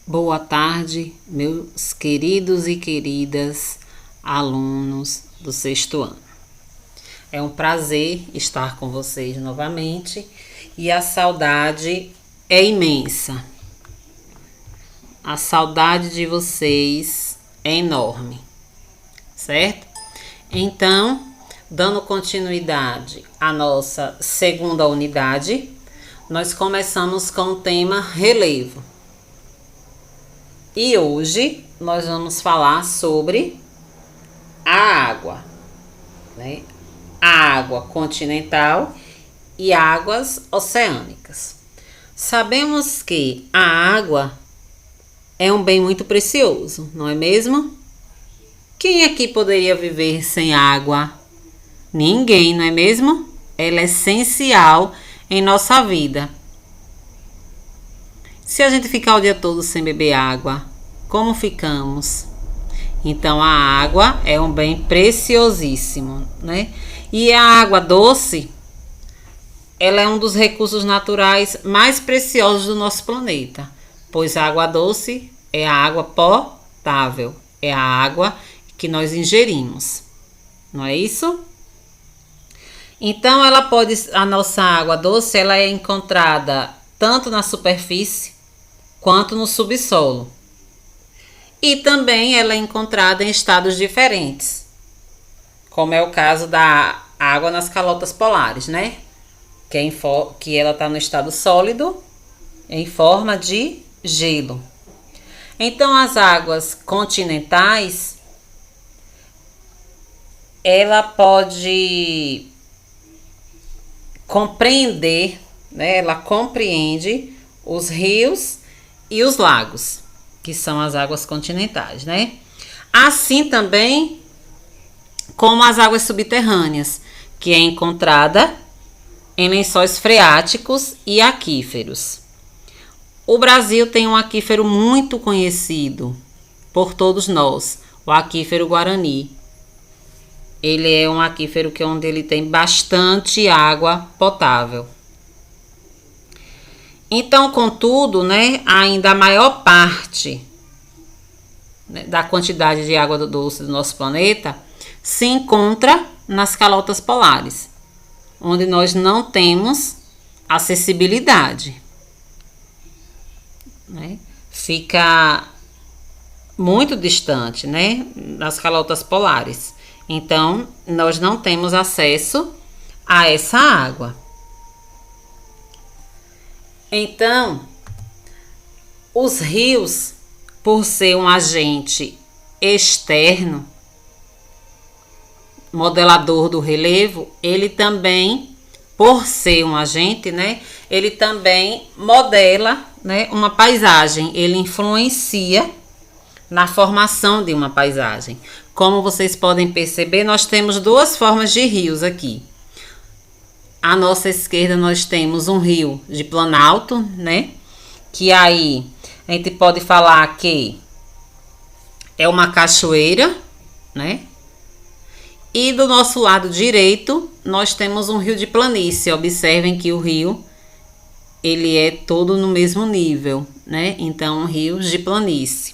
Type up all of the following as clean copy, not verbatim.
Boa tarde, meus queridos e queridas alunos do sexto ano. É um prazer estar com vocês novamente e a saudade é imensa. A saudade de vocês é enorme, certo? Então, dando continuidade à nossa segunda unidade, nós começamos com o tema relevo. E hoje nós vamos falar sobre a água, né? A água continental e águas oceânicas. Sabemos que a água é um bem muito precioso, não é mesmo? Quem aqui poderia viver sem água? Ninguém, não é mesmo? Ela é essencial em nossa vida. Se a gente ficar o dia todo sem beber água, como ficamos? Então, a água é um bem preciosíssimo, né? E a água doce, ela é um dos recursos naturais mais preciosos do nosso planeta, pois a água doce é a água potável, é a água que nós ingerimos, não é isso? Então, a nossa água doce, ela é encontrada tanto na superfície quanto no subsolo. E também ela é encontrada em estados diferentes, como é o caso da água nas calotas polares, né? Que ela está no estado sólido, em forma de gelo. Então, as águas continentais, ela pode compreender, né? Ela compreende os rios e os lagos, que são as águas continentais, né? Assim também como as águas subterrâneas, que é encontrada em lençóis freáticos e aquíferos. O Brasil tem um aquífero muito conhecido por todos nós, o aquífero Guarani. Ele é um aquífero onde ele tem bastante água potável. Então, contudo, né, ainda a maior parte, né, da quantidade de água doce do nosso planeta se encontra nas calotas polares, onde nós não temos acessibilidade, né? Fica muito distante, né, das calotas polares. Então, nós não temos acesso a essa água. Então, os rios, por ser um agente externo, modelador do relevo, ele também, por ser um agente, né, ele também modela, né, uma paisagem, ele influencia na formação de uma paisagem. Como vocês podem perceber, nós temos duas formas de rios aqui. À nossa esquerda nós temos um rio de planalto, né? Que aí a gente pode falar que é uma cachoeira, né? E do nosso lado direito nós temos um rio de planície. Observem que o rio, ele é todo no mesmo nível, né? Então, um rio de planície.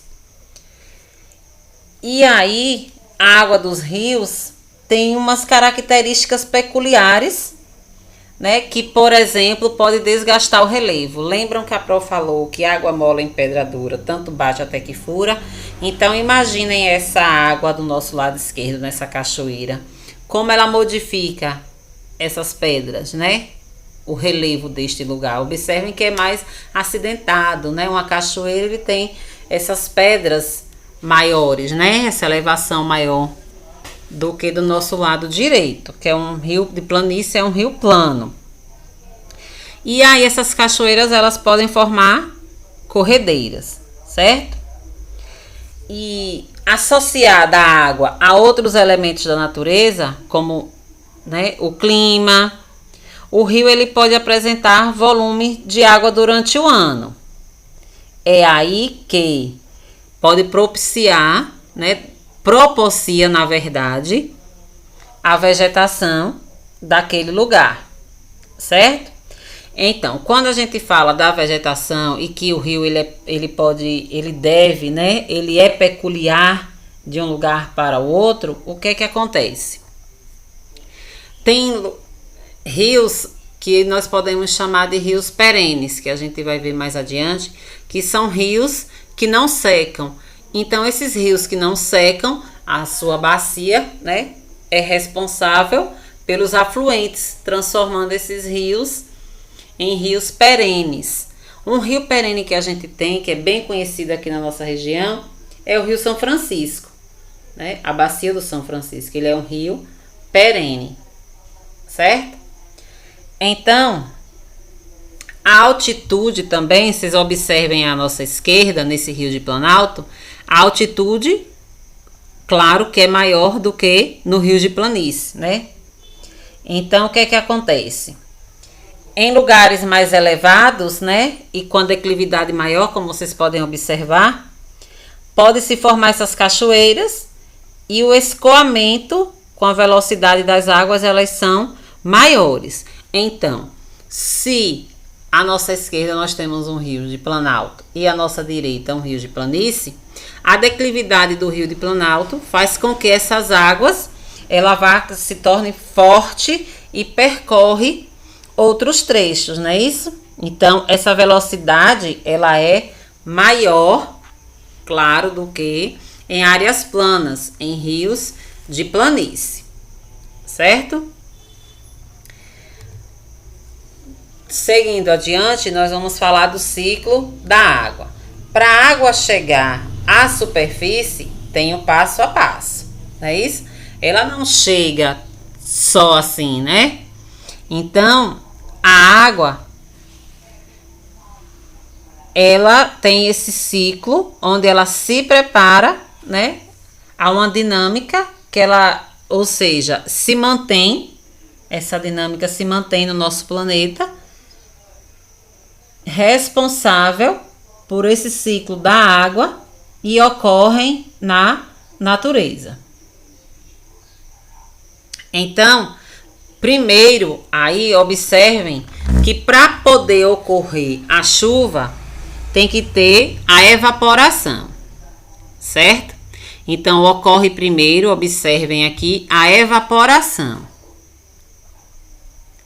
E aí, a água dos rios tem umas características peculiares, né, que, por exemplo, pode desgastar o relevo. Lembram que a prof falou que água mole em pedra dura, tanto bate até que fura? Então, imaginem essa água do nosso lado esquerdo, nessa cachoeira, como ela modifica essas pedras, né? O relevo deste lugar. Observem que é mais acidentado, né? Uma cachoeira, ele tem essas pedras maiores, né? Essa elevação maior do que do nosso lado direito, que é um rio de planície, é um rio plano. E aí essas cachoeiras, elas podem formar corredeiras, certo? E associada a água a outros elementos da natureza, como, né, o clima, o rio, ele pode apresentar volume de água durante o ano. É aí que pode propiciar, né, propicia, na verdade, a vegetação daquele lugar, certo? Então, quando a gente fala da vegetação e que o rio ele deve, né? Ele é peculiar de um lugar para o outro, o que acontece? Tem rios que nós podemos chamar de rios perenes, que a gente vai ver mais adiante, que são rios que não secam. Então, esses rios que não secam, a sua bacia, né, é responsável pelos afluentes, transformando esses rios em rios perenes. Um rio perene que a gente tem, que é bem conhecido aqui na nossa região, é o Rio São Francisco, né? A bacia do São Francisco, ele é um rio perene, certo? Então, a altitude também, vocês observem à nossa esquerda, nesse rio de Planalto, a altitude, claro que é maior do que no rio de planície, né? Então, o que acontece? Em lugares mais elevados, né, e com a declividade maior, como vocês podem observar, pode se formar essas cachoeiras e o escoamento com a velocidade das águas, elas são maiores. Então, se à nossa esquerda nós temos um rio de Planalto e à nossa direita um rio de planície, a declividade do rio de Planalto faz com que essas águas ela se torne forte e percorre outros trechos, não é isso? Então, essa velocidade, ela é maior, claro, do que em áreas planas, em rios de planície, certo? Seguindo adiante, nós vamos falar do ciclo da água. Para a água chegar à superfície, tem o passo a passo, não é isso? Ela não chega só assim, né? Então, a água, ela tem esse ciclo onde ela se prepara, né, a uma dinâmica que ela, ou seja, se mantém, essa dinâmica se mantém no nosso planeta, responsável por esse ciclo da água e ocorrem na natureza. Então, primeiro, aí observem que para poder ocorrer a chuva, tem que ter a evaporação, certo? Então, ocorre primeiro, observem aqui, a evaporação.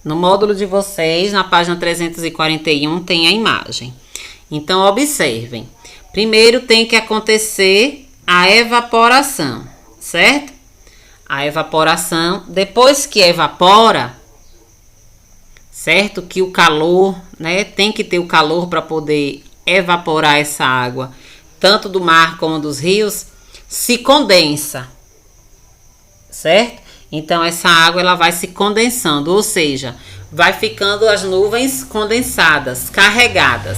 No módulo de vocês, na página 341, tem a imagem. Então, observem. Primeiro tem que acontecer a evaporação, certo? A evaporação, depois que evapora, certo? Que o calor, né? Tem que ter o calor para poder evaporar essa água, tanto do mar como dos rios, se condensa, certo? Então, essa água ela vai se condensando, ou seja, vai ficando as nuvens condensadas, carregadas.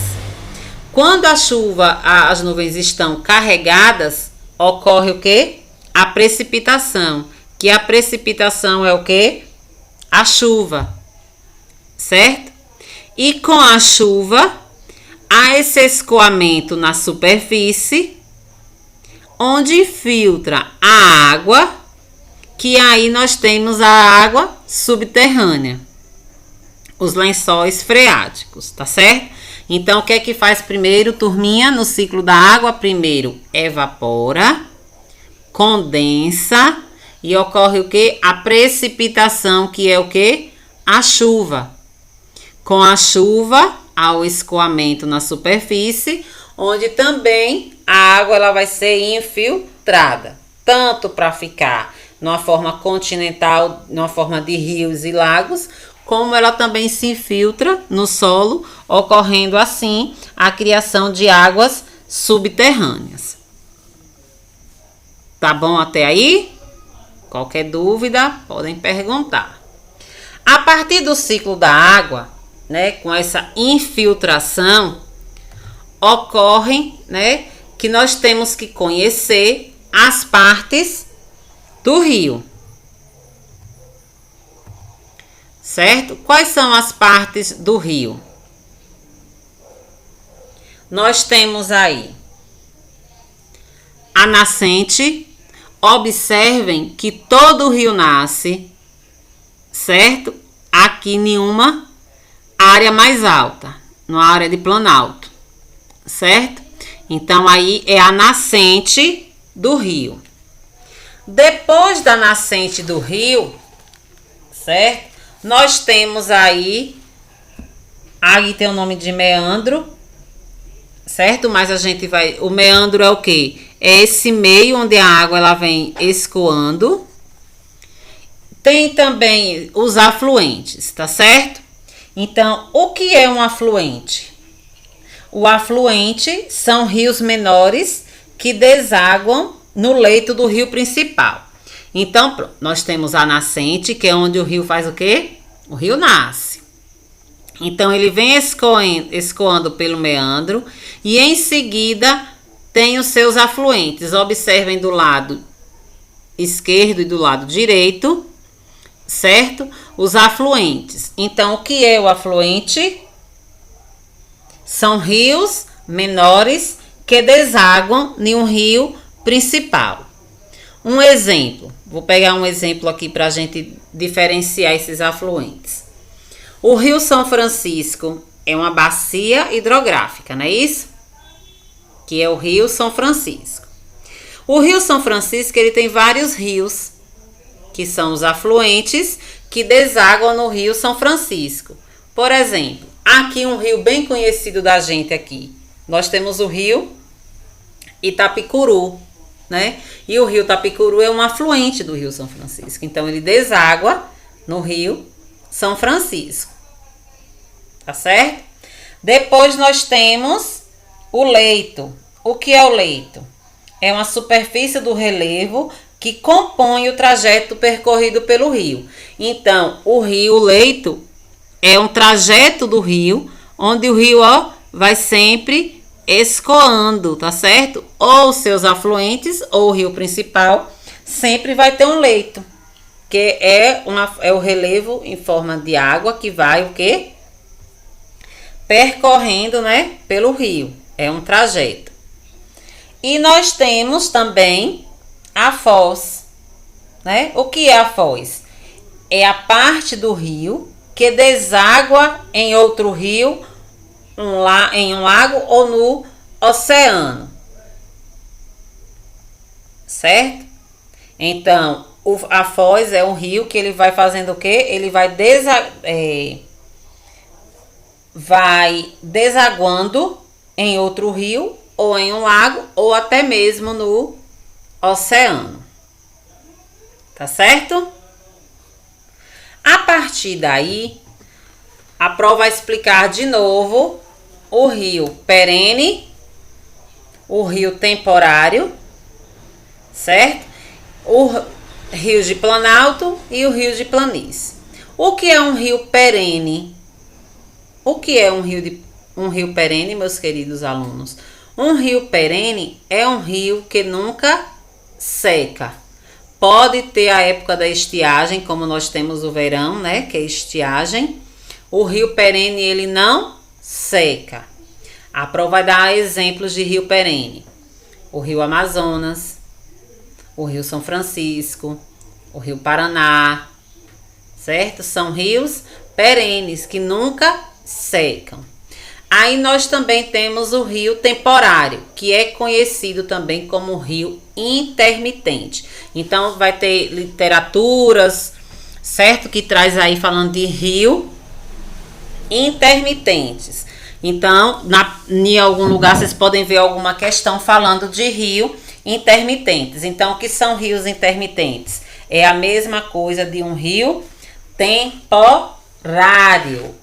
Quando a chuva, as nuvens estão carregadas, ocorre o quê? A precipitação. Que a precipitação é o quê? A chuva, certo? E com a chuva, há esse escoamento na superfície, onde filtra a água, que aí nós temos a água subterrânea, os lençóis freáticos, tá certo? Então, o que é que faz primeiro, turminha, no ciclo da água? Primeiro, evapora, condensa, e ocorre o que? A precipitação, que é o que? A chuva. Com a chuva, há o escoamento na superfície, onde também a água ela vai ser infiltrada, tanto para ficar numa forma continental, numa forma de rios e lagos, como ela também se infiltra no solo, ocorrendo assim a criação de águas subterrâneas. Tá bom até aí? Qualquer dúvida, podem perguntar. A partir do ciclo da água, né, com essa infiltração, ocorrem, né, que nós temos que conhecer as partes do rio. Certo? Quais são as partes do rio? Nós temos aí a nascente. Observem que todo rio nasce, certo? Aqui nenhuma área mais alta, numa área de planalto, certo? Então, aí é a nascente do rio. Depois da nascente do rio, certo? Nós temos aí tem o nome de meandro, certo? Mas a gente vai... O meandro é o quê? É esse meio onde a água ela vem escoando. Tem também os afluentes, tá certo? Então, o que é um afluente? O afluente são rios menores que desaguam no leito do rio principal. Então, nós temos a nascente, que é onde o rio faz o quê? O rio nasce. Então, ele vem escoando pelo meandro e, em seguida, tem os seus afluentes. Observem do lado esquerdo e do lado direito, certo? Os afluentes. Então, o que é o afluente? São rios menores que desaguam em um rio principal. Um exemplo, vou pegar um exemplo aqui para a gente diferenciar esses afluentes. O Rio São Francisco é uma bacia hidrográfica, não é isso? Que é o Rio São Francisco. O Rio São Francisco ele tem vários rios, que são os afluentes, que desaguam no Rio São Francisco. Por exemplo, aqui um rio bem conhecido da gente aqui. Nós temos o rio Itapicuru, né? E o rio Itapicuru é um afluente do Rio São Francisco. Então, ele deságua no Rio São Francisco. Tá certo? Depois nós temos o leito. O que é o leito? É uma superfície do relevo que compõe o trajeto percorrido pelo rio. Então, o leito, é um trajeto do rio, onde o rio, ó, vai sempre escoando, tá certo? Ou seus afluentes, ou o rio principal, sempre vai ter um leito, que é o relevo em forma de água que vai o quê? Percorrendo, né, pelo rio. É um trajeto. E nós temos também a foz, né? O que é a foz? É a parte do rio que deságua em outro rio, em um lago ou no oceano, certo? Então, a foz é um rio que ele vai fazendo o quê? Ele vai desaguando em outro rio, ou em um lago, ou até mesmo no oceano. Tá certo? A partir daí, a prova vai explicar de novo o rio perene, o rio temporário, certo? O rio de planalto e o rio de planície. O que é um rio perene? O que é um rio perene, meus queridos alunos? Um rio perene é um rio que nunca seca. Pode ter a época da estiagem, como nós temos o verão, né? Que é estiagem. O rio perene, ele não seca. A prova vai dar exemplos de rio perene. O rio Amazonas, o rio São Francisco, o rio Paraná, certo? São rios perenes que nunca secam. Aí nós também temos o rio temporário, que é conhecido também como rio intermitente. Então vai ter literaturas, certo? Que traz aí falando de rio intermitentes. Então, em algum lugar vocês podem ver alguma questão falando de rio intermitentes. Então, o que são rios intermitentes? É a mesma coisa de um rio temporário.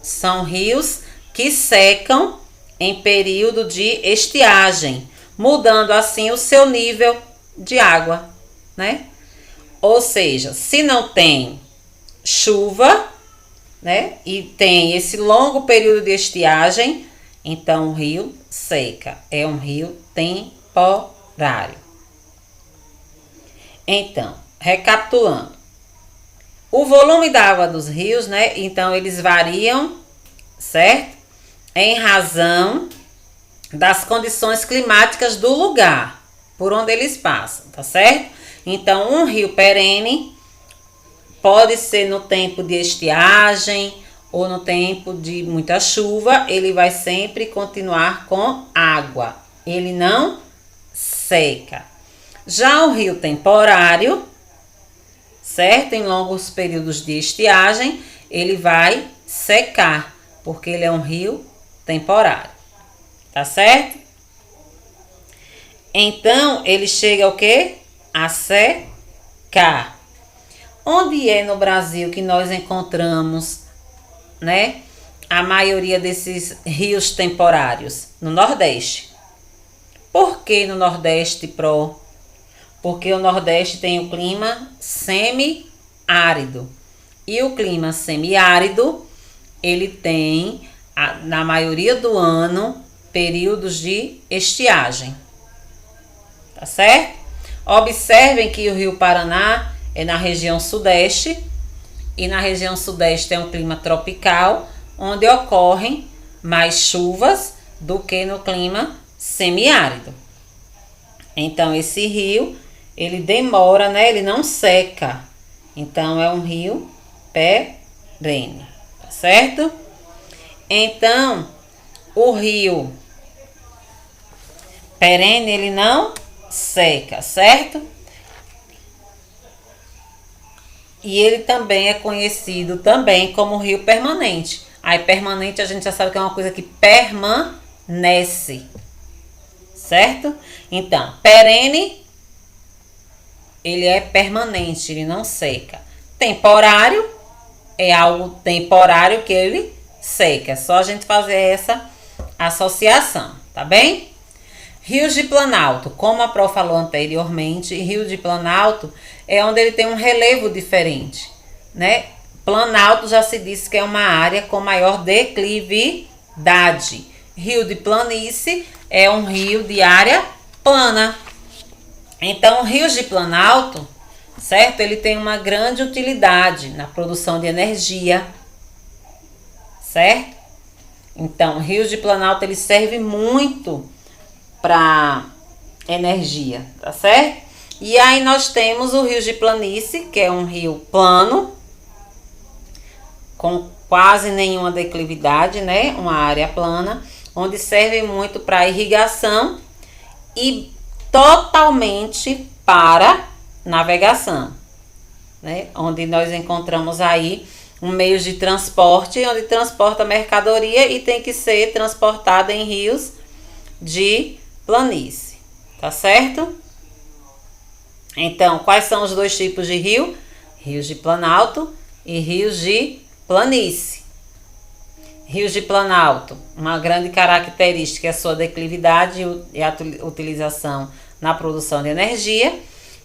São rios que secam em período de estiagem, mudando assim o seu nível de água, né? Ou seja, se não tem chuva, né, e tem esse longo período de estiagem, então o rio seca, é um rio temporário. Então, recapitulando, o volume da água dos rios, né, então eles variam, certo? Em razão das condições climáticas do lugar por onde eles passam, tá certo? Então, um rio perene pode ser no tempo de estiagem ou no tempo de muita chuva, ele vai sempre continuar com água. Ele não seca. Já o rio temporário, certo? Em longos períodos de estiagem, ele vai secar, porque ele é um rio temporário. Tá certo? Então, ele chega ao quê? A secar. Onde é no Brasil que nós encontramos, né, a maioria desses rios temporários? No Nordeste. Por que no Nordeste, Pro? Porque o Nordeste tem o clima semiárido. E o clima semiárido, ele tem, na maioria do ano, períodos de estiagem. Tá certo? Observem que o Rio Paraná é na região sudeste, e na região sudeste é um clima tropical, onde ocorrem mais chuvas do que no clima semiárido. Então, esse rio, ele demora, né? Ele não seca. Então, é um rio perene, tá certo? Então, o rio perene, ele não seca, certo? E ele também é conhecido também como rio permanente. Aí permanente a gente já sabe que é uma coisa que permanece, certo? Então, perene, ele é permanente, ele não seca. Temporário, é algo temporário que ele seca. É só a gente fazer essa associação, tá bem? Rios de Planalto, como a Pro falou anteriormente, Rio de Planalto é onde ele tem um relevo diferente, né? Planalto já se disse que é uma área com maior declividade. Rio de Planície é um rio de área plana. Então, rios de Planalto, certo? Ele tem uma grande utilidade na produção de energia, certo? Então, rios de Planalto, ele serve muito para energia, tá certo? E aí nós temos o rio de Planície, que é um rio plano, com quase nenhuma declividade, né? Uma área plana, onde serve muito para irrigação e totalmente para navegação, né? Onde nós encontramos aí um meio de transporte, onde transporta mercadoria e tem que ser transportada em rios de planície, tá certo? Então, quais são os dois tipos de rio? Rios de Planalto e rios de planície. Rios de Planalto, uma grande característica é a sua declividade e a utilização na produção de energia.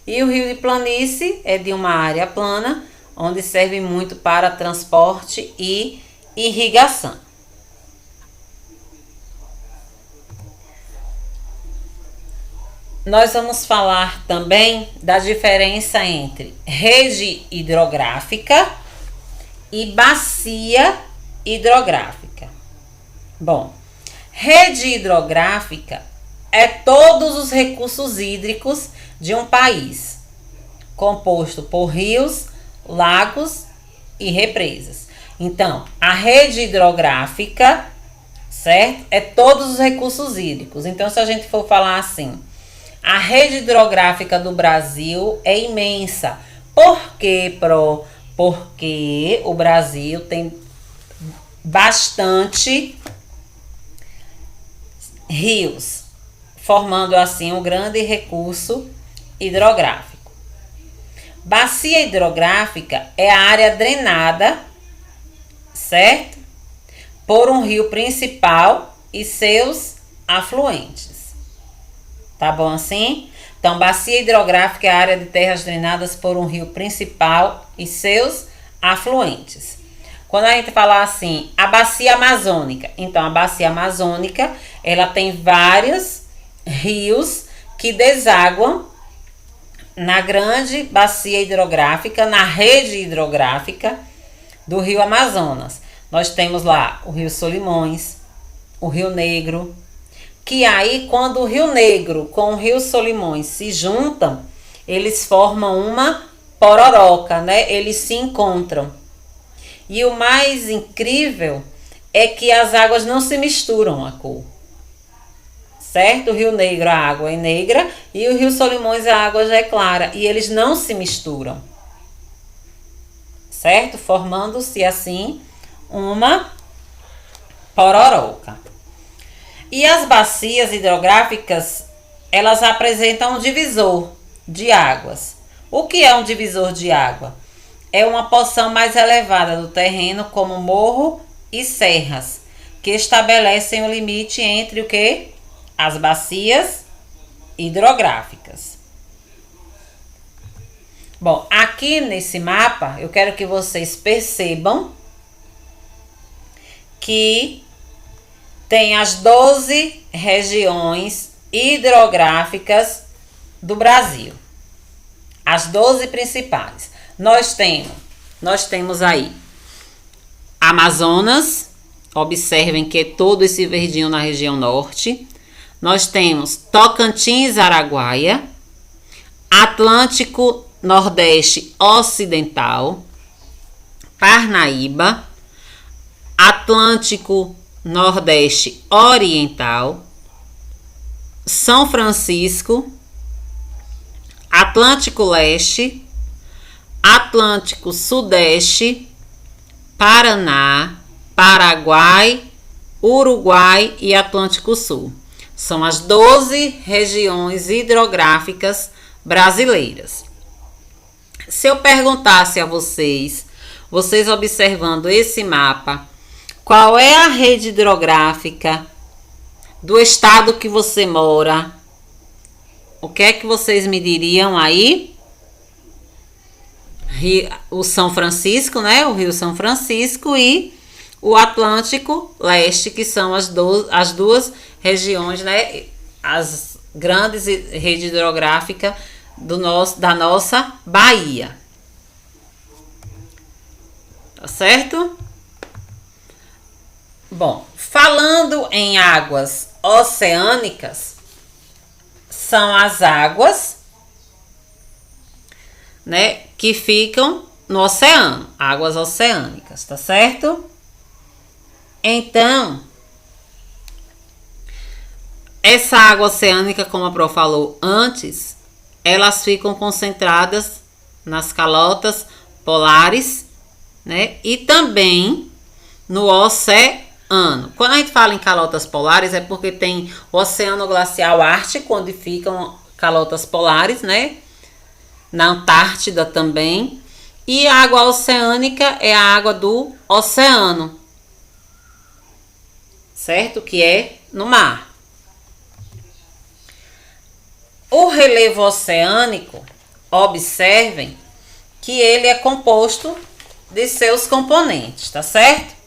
E o rio de planície é de uma área plana, onde serve muito para transporte e irrigação. Nós vamos falar também da diferença entre rede hidrográfica e bacia hidrográfica. Bom, rede hidrográfica é todos os recursos hídricos de um país, composto por rios, lagos e represas. Então, a rede hidrográfica, certo? É todos os recursos hídricos. Então, se a gente for falar assim, a rede hidrográfica do Brasil é imensa. Por quê, Pro? Porque o Brasil tem bastante rios, formando assim um grande recurso hidrográfico. Bacia hidrográfica é a área drenada, certo? Por um rio principal e seus afluentes. Tá bom assim? Então, bacia hidrográfica é a área de terras drenadas por um rio principal e seus afluentes. Quando a gente falar assim, a bacia amazônica, então a bacia amazônica, ela tem vários rios que desaguam na grande bacia hidrográfica, na rede hidrográfica do rio Amazonas. Nós temos lá o rio Solimões, o rio Negro, que aí quando o Rio Negro com o Rio Solimões se juntam, eles formam uma pororoca, né? Eles se encontram. E o mais incrível é que as águas não se misturam a cor. Certo? O Rio Negro, a água é negra, e o Rio Solimões, a água já é clara. E eles não se misturam. Certo? Formando-se assim uma pororoca. E as bacias hidrográficas, elas apresentam um divisor de águas. O que é um divisor de água? É uma porção mais elevada do terreno, como morro e serras, que estabelecem o limite entre o que? As bacias hidrográficas. Bom, aqui nesse mapa, eu quero que vocês percebam que tem as 12 regiões hidrográficas do Brasil. As 12 principais. Nós temos aí Amazonas, observem que é todo esse verdinho na região norte. Nós temos Tocantins, Araguaia, Atlântico Nordeste Ocidental, Parnaíba, Atlântico Nordeste Oriental, São Francisco, Atlântico Leste, Atlântico Sudeste, Paraná, Paraguai, Uruguai e Atlântico Sul. São as 12 regiões hidrográficas brasileiras. Se eu perguntasse a vocês observando esse mapa, qual é a rede hidrográfica do estado que você mora? O que é que vocês me diriam aí? O São Francisco, né? O Rio São Francisco e o Atlântico Leste, que são as duas regiões, né? As grandes redes hidrográficas da nossa Bahia. Tá certo? Bom, falando em águas oceânicas, são as águas, né, que ficam no oceano, águas oceânicas, tá certo? Então, essa água oceânica, como a Pro falou antes, elas ficam concentradas nas calotas polares, né, e também no oceano. Quando a gente fala em calotas polares, é porque tem o Oceano Glacial Ártico, onde ficam calotas polares, né? Na Antártida também. E a água oceânica é a água do oceano, certo? Que é no mar. O relevo oceânico, observem que ele é composto de seus componentes, tá certo?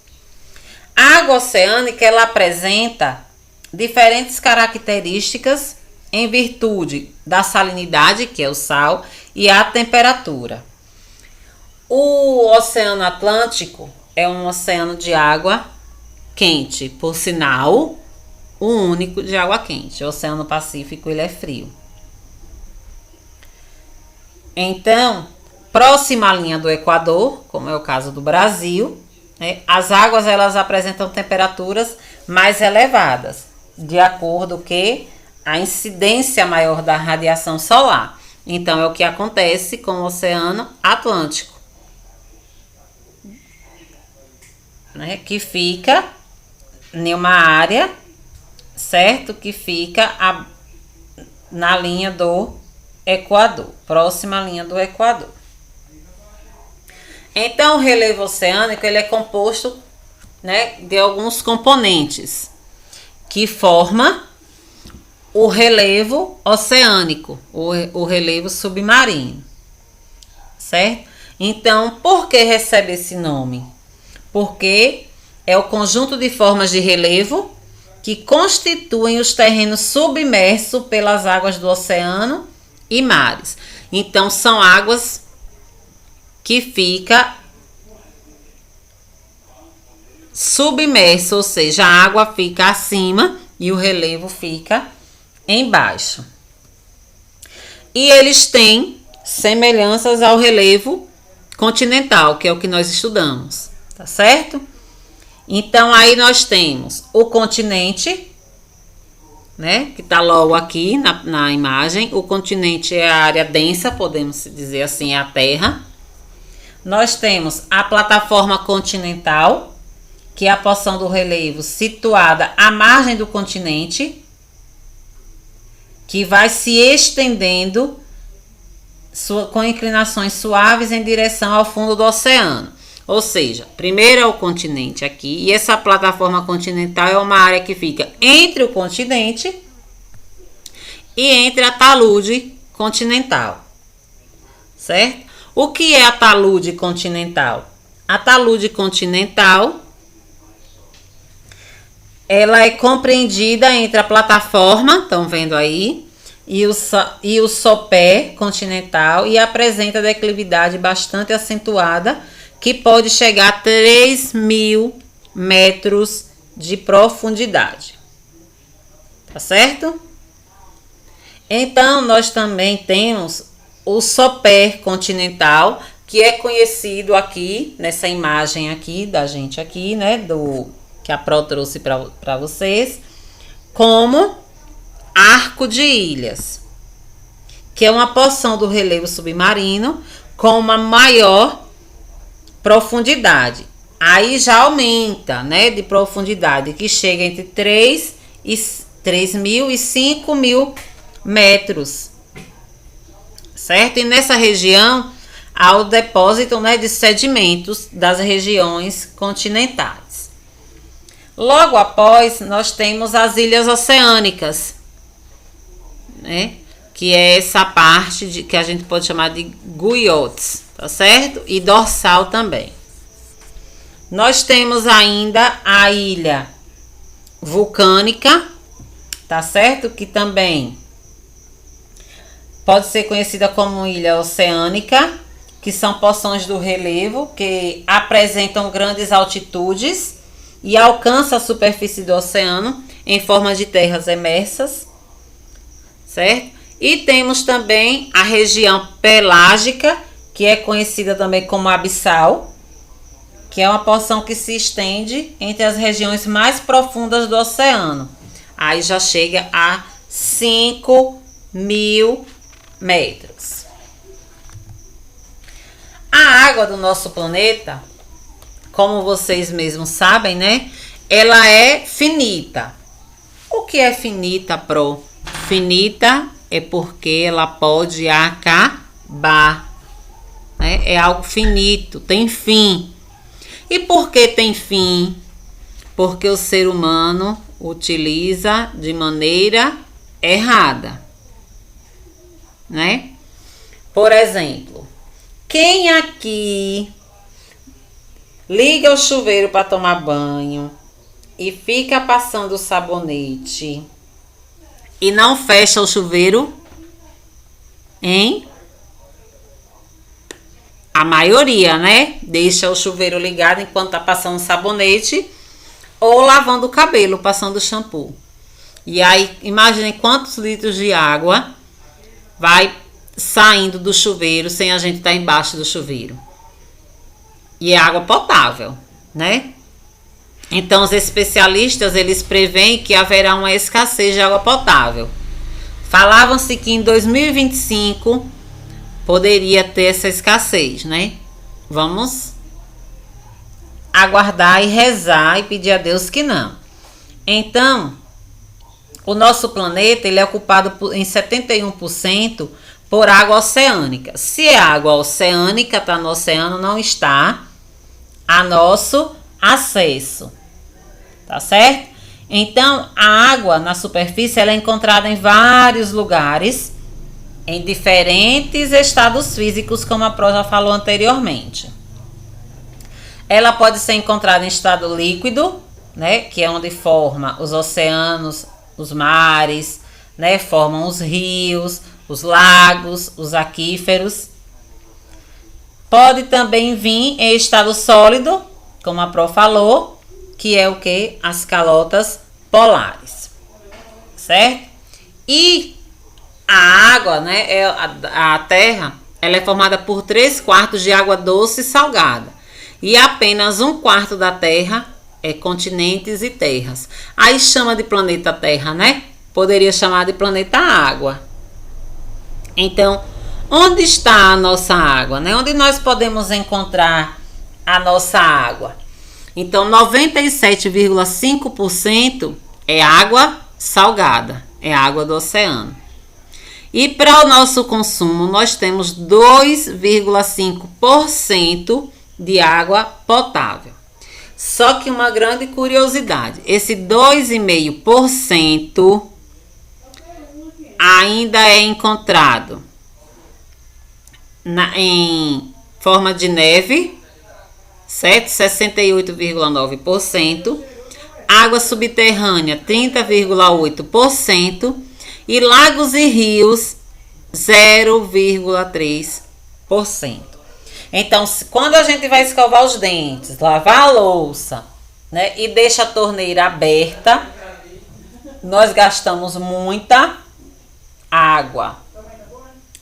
A água oceânica, ela apresenta diferentes características em virtude da salinidade, que é o sal, e a temperatura. O Oceano Atlântico é um oceano de água quente, por sinal, o único de água quente. O Oceano Pacífico, ele é frio. Então, próxima à linha do Equador, como é o caso do Brasil, né, as águas, elas apresentam temperaturas mais elevadas, de acordo com a incidência maior da radiação solar. Então, é o que acontece com o Oceano Atlântico, né, que fica em uma área, certo? Que fica na linha do Equador, próxima à linha do Equador. Então, o relevo oceânico, ele é composto, né, de alguns componentes que forma o relevo oceânico, o relevo submarino, certo? Então, por que recebe esse nome? Porque é o conjunto de formas de relevo que constituem os terrenos submersos pelas águas do oceano e mares. Então, são águas que fica submerso, ou seja, a água fica acima e o relevo fica embaixo. E eles têm semelhanças ao relevo continental, que é o que nós estudamos, tá certo? Então, aí nós temos o continente, né, que tá logo aqui na imagem. O continente é a área densa, podemos dizer assim, é a Terra. Nós temos a plataforma continental, que é a porção do relevo situada à margem do continente, que vai se estendendo com inclinações suaves em direção ao fundo do oceano. Ou seja, primeiro é o continente aqui, e essa plataforma continental é uma área que fica entre o continente e entre a talude continental, certo? O que é a talude continental? A talude continental, ela é compreendida entre a plataforma, estão vendo aí, e o sopé continental, e apresenta declividade bastante acentuada, que pode chegar a 3.000 metros de profundidade. Tá certo? Então, nós também temos o sopé continental, que é conhecido aqui, nessa imagem aqui, da gente aqui, né, que a Pro trouxe para vocês, como arco de ilhas, que é uma porção do relevo submarino com uma maior profundidade. Aí já aumenta, né, de profundidade, que chega entre 3.000 e 5.000 metros, certo? E nessa região há o depósito, né, de sedimentos das regiões continentais. Logo após, nós temos as ilhas oceânicas, né, que é essa parte que a gente pode chamar de guiotes, tá certo? E dorsal também. Nós temos ainda a ilha vulcânica, tá certo? Que também pode ser conhecida como ilha oceânica, que são porções do relevo que apresentam grandes altitudes e alcançam a superfície do oceano em forma de terras emersas, certo? E temos também a região pelágica, que é conhecida também como abissal, que é uma porção que se estende entre as regiões mais profundas do oceano. Aí já chega a 5.000 metros. A água do nosso planeta, como vocês mesmos sabem, né? Ela é finita. O que é finita, Pro? Finita é porque ela pode acabar, né? É algo finito, tem fim. E por que tem fim? Porque o ser humano utiliza de maneira errada, né? Por exemplo, quem aqui liga o chuveiro para tomar banho e fica passando o sabonete e não fecha o chuveiro, hein? A maioria, né? Deixa o chuveiro ligado enquanto tá passando sabonete ou lavando o cabelo, passando shampoo. E aí, imagine quantos litros de água vai saindo do chuveiro sem a gente estar embaixo do chuveiro. E é água potável, né? Então, os especialistas, eles preveem que haverá uma escassez de água potável. Falavam-se que em 2025 poderia ter essa escassez, né? Vamos aguardar e rezar e pedir a Deus que não. Então, o nosso planeta, ele é ocupado em 71% por água oceânica. Se é água oceânica, está no oceano, não está a nosso acesso, tá certo? Então, a água na superfície, ela é encontrada em vários lugares, em diferentes estados físicos, como a Pro já falou anteriormente. Ela pode ser encontrada em estado líquido, né, que é onde forma os oceanos, os mares, né, formam os rios, os lagos, os aquíferos. Pode também vir em estado sólido, como a Pro falou, que é o que? As calotas polares, certo? E a água, né, a Terra, ela é formada por 3/4 de água doce e salgada. E apenas 1/4 da Terra é continentes e terras. Aí chama de planeta Terra, né? Poderia chamar de planeta Água. Então, onde está a nossa água, né? Onde nós podemos encontrar a nossa água? Então, 97,5% é água salgada, é água do oceano. E para o nosso consumo, nós temos 2,5% de água potável. Só que uma grande curiosidade, esse 2,5% ainda é encontrado em forma de neve, certo? 68,9%, água subterrânea 30,8% e lagos e rios 0,3%. Então, quando a gente vai escovar os dentes, lavar a louça, né, e deixa a torneira aberta, nós gastamos muita água.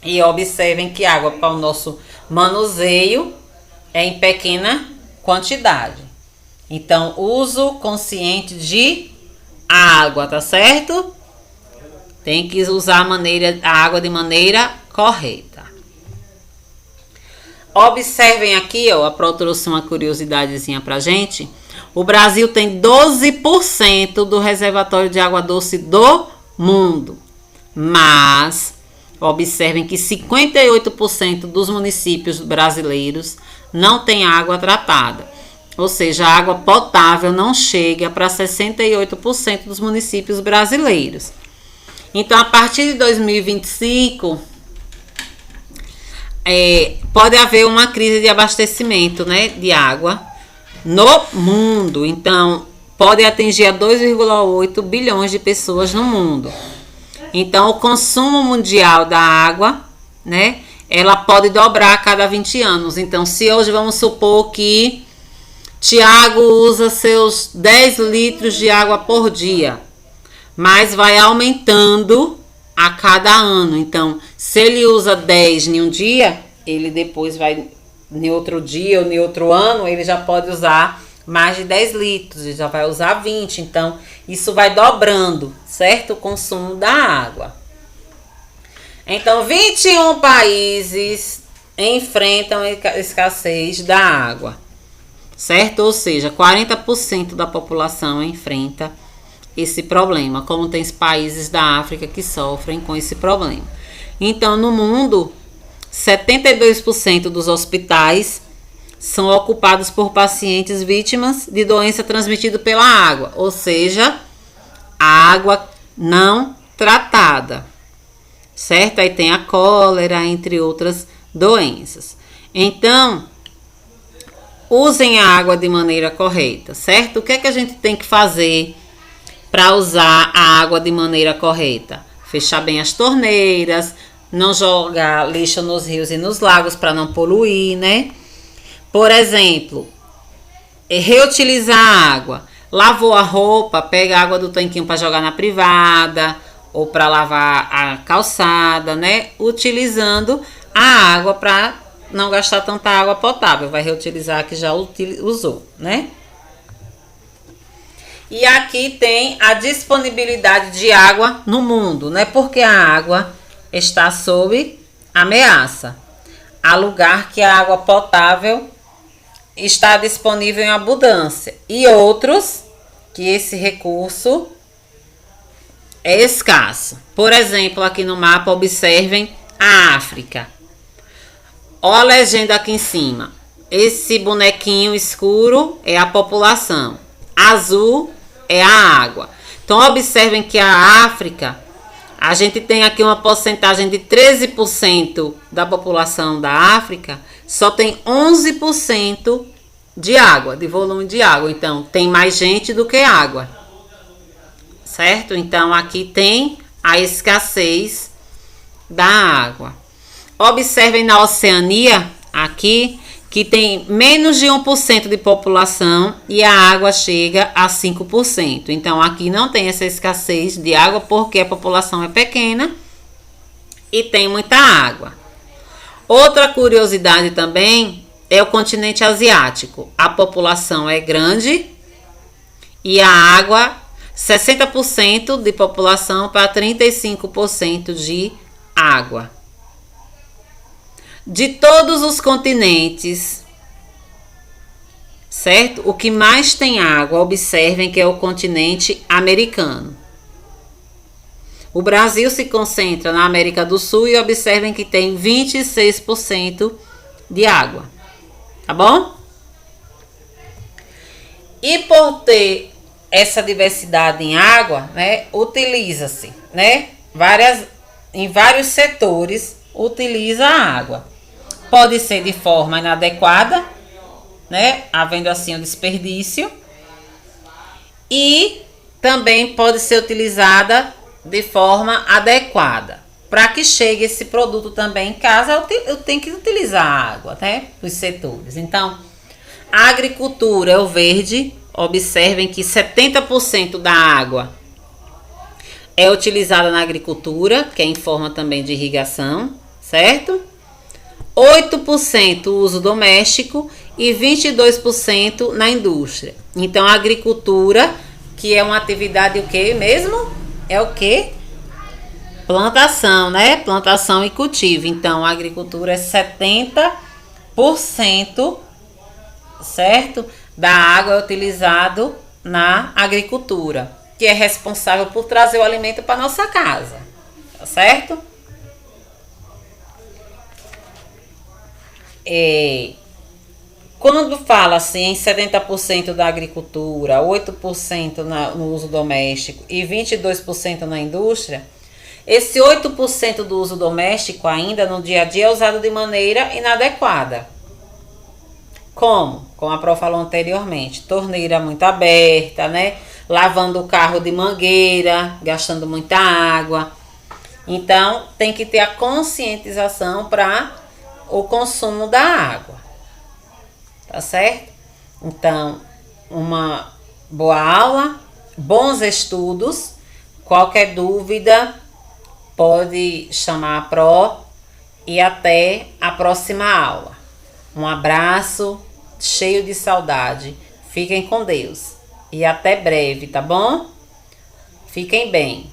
E observem que água para o nosso manuseio é em pequena quantidade. Então, uso consciente de água, tá certo? Tem que usar a água de maneira correta. Observem aqui, ó, a Pro trouxe uma curiosidadezinha pra gente. O Brasil tem 12% do reservatório de água doce do mundo. Mas observem que 58% dos municípios brasileiros não tem água tratada. Ou seja, a água potável não chega para 68% dos municípios brasileiros. Então, a partir de 2025, pode haver uma crise de abastecimento, né, de água no mundo. Então, pode atingir a 2,8 bilhões de pessoas no mundo. Então, o consumo mundial da água, né, ela pode dobrar a cada 20 anos. Então, se hoje vamos supor que Tiago usa seus 10 litros de água por dia, mas vai aumentando a cada ano. Então, se ele usa 10 em um dia, ele depois vai, em outro dia ou em outro ano, ele já pode usar mais de 10 litros, ele já vai usar 20. Então, isso vai dobrando, certo? O consumo da água. Então, 21 países enfrentam a escassez da água, certo? Ou seja, 40% da população enfrenta esse problema, como tem países da África que sofrem com esse problema. Então, no mundo, 72% dos hospitais são ocupados por pacientes vítimas de doença transmitida pela água, ou seja, a água não tratada, certo? Aí tem a cólera, entre outras doenças. Então, usem a água de maneira correta, certo? O que é que a gente tem que fazer para usar a água de maneira correta? Fechar bem as torneiras, não jogar lixo nos rios e nos lagos para não poluir, né? Por exemplo, reutilizar a água. Lavou a roupa, pega a água do tanquinho para jogar na privada ou para lavar a calçada, né? Utilizando a água para não gastar tanta água potável. Vai reutilizar a que já usou, né? E aqui tem a disponibilidade de água no mundo, né? Porque a água está sob ameaça. Há lugar que a água potável está disponível em abundância e outros que esse recurso é escasso. Por exemplo, aqui no mapa, observem a África. Olha a legenda aqui em cima. Esse bonequinho escuro é a população. Azul é a água. Então, observem que a África, a gente tem aqui uma porcentagem de 13% da população da África, só tem 11% de água, de volume de água. Então, tem mais gente do que água, certo? Então, aqui tem a escassez da água. Observem na Oceania, aqui, que tem menos de 1% de população e a água chega a 5%. Então, aqui não tem essa escassez de água porque a população é pequena e tem muita água. Outra curiosidade também é o continente asiático. A população é grande e a água, 60% de população para 35% de água. De todos os continentes, certo? O que mais tem água, observem que é o continente americano. O Brasil se concentra na América do Sul e observem que tem 26% de água. Tá bom? E por ter essa diversidade em água, né, utiliza-se, né, em vários setores, utiliza a água. Pode ser de forma inadequada, né, havendo assim um desperdício, e também pode ser utilizada de forma adequada. Para que chegue esse produto também em casa, eu tenho que utilizar a água, né, nos setores. Então, a agricultura é o verde. Observem que 70% da água é utilizada na agricultura, que é em forma também de irrigação, certo? 8% uso doméstico e 22% na indústria. Então, a agricultura, que é uma atividade o que mesmo? É o que? Plantação, né? Plantação e cultivo. Então, a agricultura é 70%, certo? Da água é utilizado na agricultura, que é responsável por trazer o alimento para nossa casa, tá certo? Quando fala assim em 70% da agricultura, 8% no uso doméstico e 22% na indústria, esse 8% do uso doméstico ainda no dia a dia é usado de maneira inadequada. Como a Pro falou anteriormente, torneira muito aberta, né? Lavando o carro de mangueira, gastando muita água. Então, tem que ter a conscientização para o consumo da água. Tá certo? Então, uma boa aula, bons estudos. Qualquer dúvida, pode chamar a Pro e até a próxima aula. Um abraço, cheio de saudade. Fiquem com Deus. E até breve, tá bom? Fiquem bem.